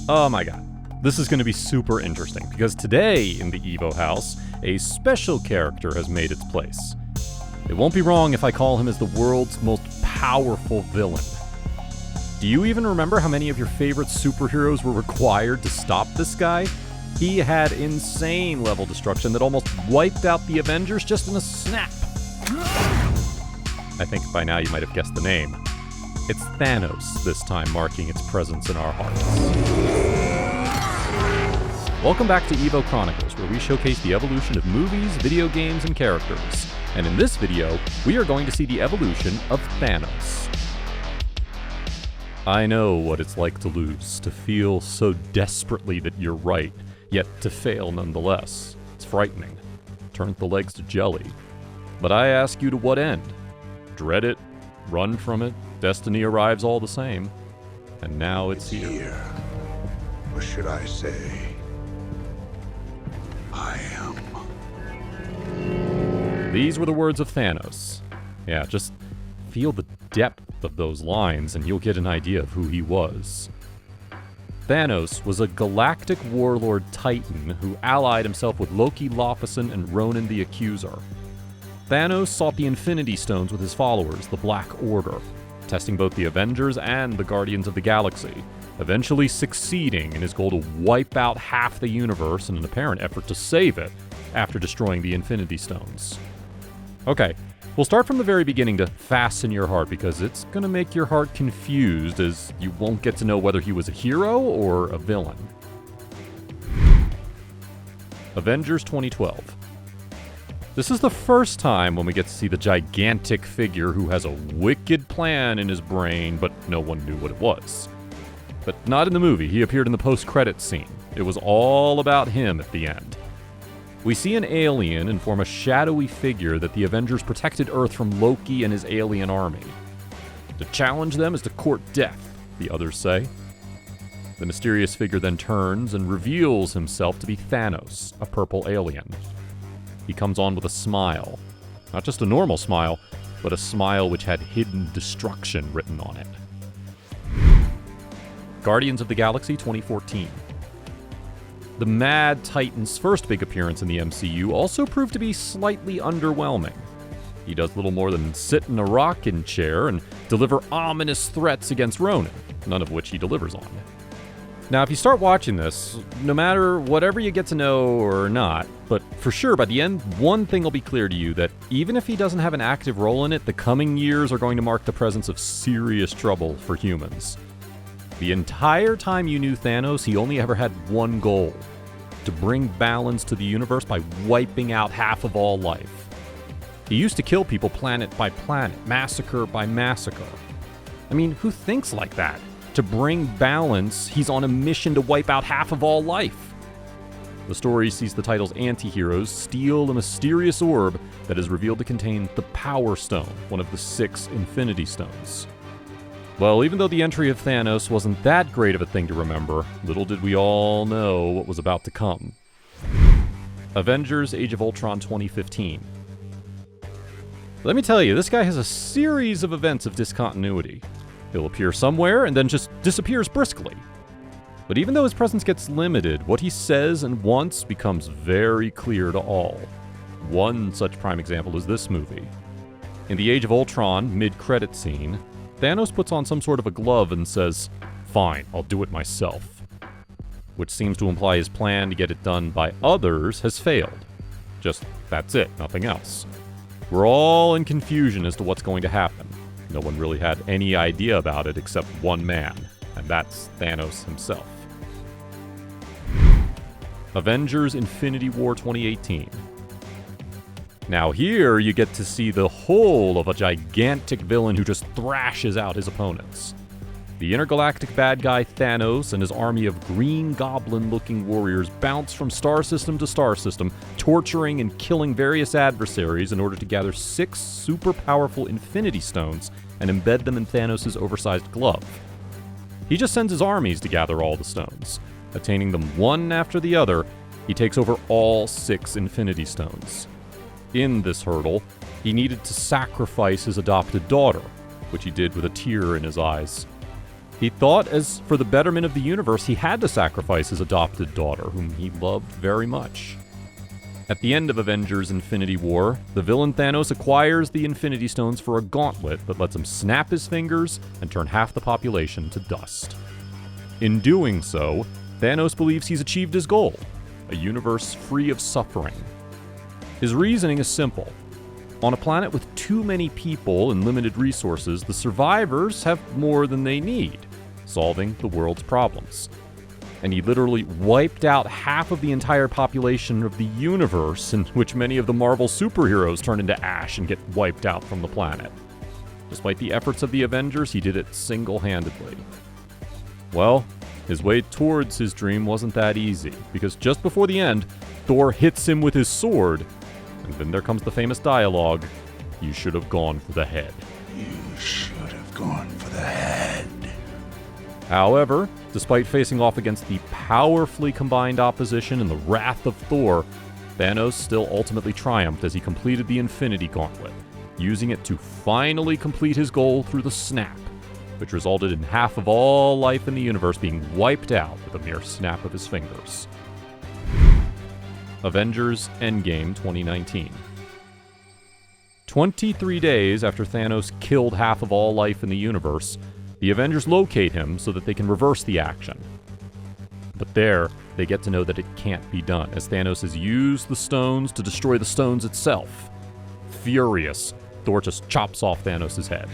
Oh my god. This is going to be super interesting, because today in the Evo house, a special character has made its place. It won't be wrong if I call him as the world's most powerful villain. Do you even remember how many of your favorite superheroes were required to stop this guy? He had insane level destruction that almost wiped out the Avengers just in a snap. I think by now you might have guessed the name. It's Thanos, this time marking its presence in our hearts. Welcome back to Evo Chronicles, where we showcase the evolution of movies, video games, and characters. And in this video, we are going to see the evolution of Thanos. I know what it's like to lose, to feel so desperately that you're right, yet to fail nonetheless. It's frightening. Turns the legs to jelly. But I ask you, to what end? Dread it? Run from it? Destiny arrives all the same. And now it's here. Or should I say, I am. These were the words of Thanos. Yeah, just feel the depth of those lines and you'll get an idea of who he was. Thanos was a galactic warlord titan who allied himself with Loki, Laufeyson, and Ronan the Accuser. Thanos sought the Infinity Stones with his followers, the Black Order, testing both the Avengers and the Guardians of the Galaxy, eventually succeeding in his goal to wipe out half the universe in an apparent effort to save it after destroying the Infinity Stones. Okay, we'll start from the very beginning to fasten your heart, because it's gonna make your heart confused, as you won't get to know whether he was a hero or a villain. Avengers 2012. This is the first time when we get to see the gigantic figure who has a wicked plan in his brain, but no one knew what it was. But not in the movie. He appeared in the post-credits scene. It was all about him at the end. We see an alien inform a shadowy figure that the Avengers protected Earth from Loki and his alien army. To challenge them is to court death, the others say. The mysterious figure then turns and reveals himself to be Thanos, a purple alien. He comes on with a smile. Not just a normal smile, but a smile which had hidden destruction written on it. Guardians of the Galaxy 2014. The Mad Titan's first big appearance in the MCU also proved to be slightly underwhelming. He does little more than sit in a rocking chair and deliver ominous threats against Ronan, none of which he delivers on. Now, if you start watching this, no matter whatever you get to know or not, but for sure by the end, one thing will be clear to you, that even if he doesn't have an active role in it, the coming years are going to mark the presence of serious trouble for humans. The entire time you knew Thanos, he only ever had one goal: to bring balance to the universe by wiping out half of all life. He used to kill people planet by planet, massacre by massacre. I mean, who thinks like that? To bring balance, he's on a mission to wipe out half of all life. The story sees the title's anti-heroes steal a mysterious orb that is revealed to contain the Power Stone, one of the 6 Infinity Stones. Well, even though the entry of Thanos wasn't that great of a thing to remember, little did we all know what was about to come. Avengers Age of Ultron 2015. Let me tell you, this guy has a series of events of discontinuity. He'll appear somewhere and then just disappears briskly. But even though his presence gets limited, what he says and wants becomes very clear to all. One such prime example is this movie. In the Age of Ultron mid-credit scene, Thanos puts on some sort of a glove and says, "Fine, I'll do it myself." Which seems to imply his plan to get it done by others has failed. Just, that's it, nothing else. We're all in confusion as to what's going to happen. No one really had any idea about it except one man, and that's Thanos himself. Avengers Infinity War 2018. Now here you get to see the whole of a gigantic villain who just thrashes out his opponents. The intergalactic bad guy Thanos and his army of green goblin-looking warriors bounce from star system to star system, torturing and killing various adversaries in order to gather 6 super powerful Infinity Stones and embed them in Thanos' oversized glove. He just sends his armies to gather all the stones. Attaining them one after the other, he takes over all 6 Infinity Stones. In this hurdle, he needed to sacrifice his adopted daughter, which he did with a tear in his eyes. He thought, as for the betterment of the universe, he had to sacrifice his adopted daughter, whom he loved very much. At the end of Avengers Infinity War, the villain Thanos acquires the Infinity Stones for a gauntlet that lets him snap his fingers and turn half the population to dust. In doing so, Thanos believes he's achieved his goal, a universe free of suffering. His reasoning is simple. On a planet with too many people and limited resources, the survivors have more than they need, solving the world's problems. And he literally wiped out half of the entire population of the universe, in which many of the Marvel superheroes turn into ash and get wiped out from the planet. Despite the efforts of the Avengers, he did it single-handedly. Well, his way towards his dream wasn't that easy, because just before the end, Thor hits him with his sword, and then there comes the famous dialogue, "You should have gone for the head." You should have gone for the head. However, despite facing off against the powerfully combined opposition and the wrath of Thor, Thanos still ultimately triumphed as he completed the Infinity Gauntlet, using it to finally complete his goal through the snap, which resulted in half of all life in the universe being wiped out with a mere snap of his fingers. Avengers Endgame 2019. 23 days after Thanos killed half of all life in the universe, the Avengers locate him so that they can reverse the action. But there, they get to know that it can't be done, as Thanos has used the stones to destroy the stones itself. Furious, Thor just chops off Thanos' head.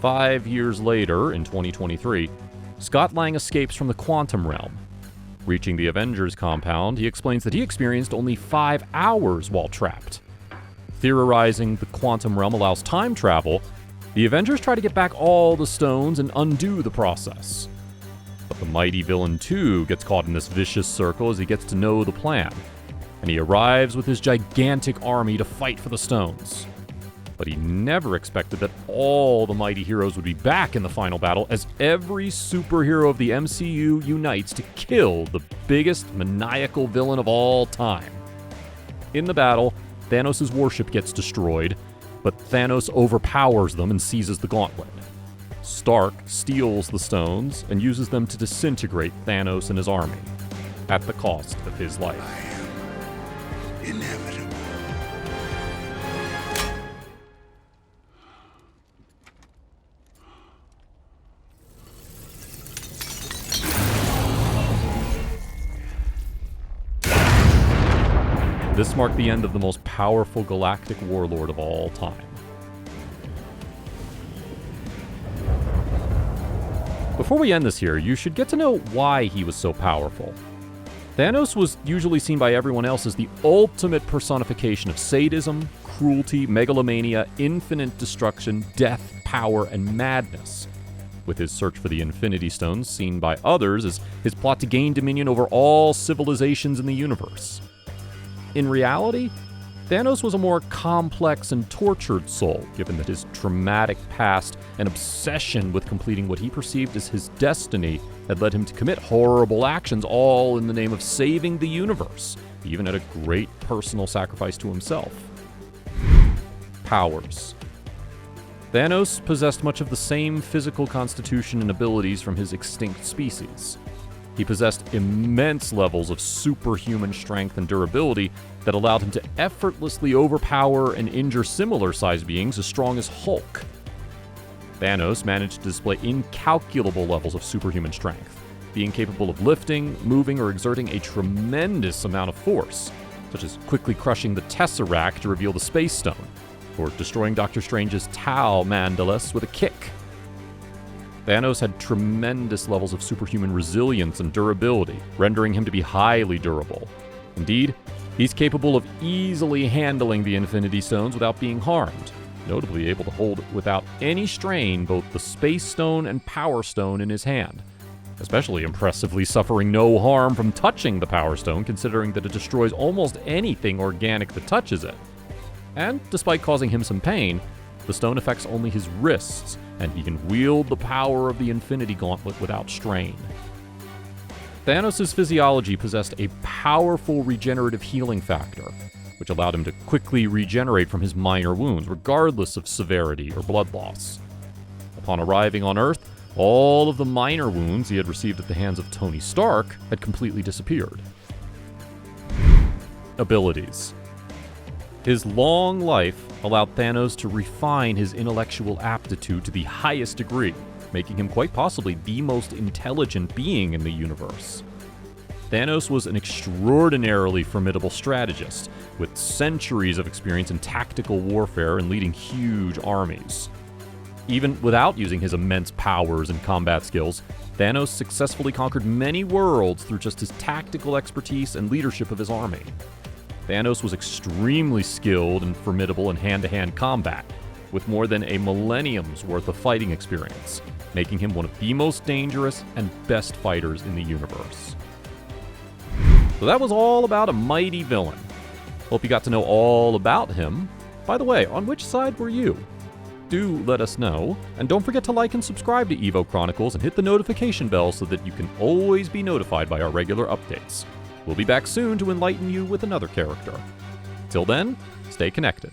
5 years later, in 2023, Scott Lang escapes from the quantum realm. Reaching the Avengers compound, he explains that he experienced only 5 hours while trapped. Theorizing the quantum realm allows time travel, the Avengers try to get back all the stones and undo the process. But the mighty villain too gets caught in this vicious circle as he gets to know the plan, and he arrives with his gigantic army to fight for the stones. But he never expected that all the mighty heroes would be back in the final battle, as every superhero of the MCU unites to kill the biggest maniacal villain of all time. In the battle, Thanos' warship gets destroyed, but Thanos overpowers them and seizes the gauntlet. Stark steals the stones and uses them to disintegrate Thanos and his army, at the cost of his life. I am inevitable. This marked the end of the most powerful galactic warlord of all time. Before we end this here, you should get to know why he was so powerful. Thanos was usually seen by everyone else as the ultimate personification of sadism, cruelty, megalomania, infinite destruction, death, power, and madness, with his search for the Infinity Stones seen by others as his plot to gain dominion over all civilizations in the universe. In reality, Thanos was a more complex and tortured soul, given that his traumatic past and obsession with completing what he perceived as his destiny had led him to commit horrible actions, all in the name of saving the universe, even at a great personal sacrifice to himself. Powers. Thanos possessed much of the same physical constitution and abilities from his extinct species. He possessed immense levels of superhuman strength and durability that allowed him to effortlessly overpower and injure similar-sized beings as strong as Hulk. Thanos managed to display incalculable levels of superhuman strength, being capable of lifting, moving, or exerting a tremendous amount of force, such as quickly crushing the Tesseract to reveal the Space Stone, or destroying Doctor Strange's Tau Mandalus with a kick. Thanos had tremendous levels of superhuman resilience and durability, rendering him to be highly durable. Indeed, he's capable of easily handling the Infinity Stones without being harmed, notably able to hold without any strain both the Space Stone and Power Stone in his hand, especially impressively suffering no harm from touching the Power Stone, considering that it destroys almost anything organic that touches it. And despite causing him some pain, the stone affects only his wrists, and he can wield the power of the Infinity Gauntlet without strain. Thanos' physiology possessed a powerful regenerative healing factor, which allowed him to quickly regenerate from his minor wounds, regardless of severity or blood loss. Upon arriving on Earth, all of the minor wounds he had received at the hands of Tony Stark had completely disappeared. Abilities. His long life allowed Thanos to refine his intellectual aptitude to the highest degree, making him quite possibly the most intelligent being in the universe. Thanos was an extraordinarily formidable strategist, with centuries of experience in tactical warfare and leading huge armies. Even without using his immense powers and combat skills, Thanos successfully conquered many worlds through just his tactical expertise and leadership of his army. Thanos was extremely skilled and formidable in hand-to-hand combat, with more than a millennium's worth of fighting experience, making him one of the most dangerous and best fighters in the universe. So that was all about a mighty villain. Hope you got to know all about him. By the way, on which side were you? Do let us know, and don't forget to like and subscribe to Evo Chronicles and hit the notification bell so that you can always be notified by our regular updates. We'll be back soon to enlighten you with another character. Till then, stay connected.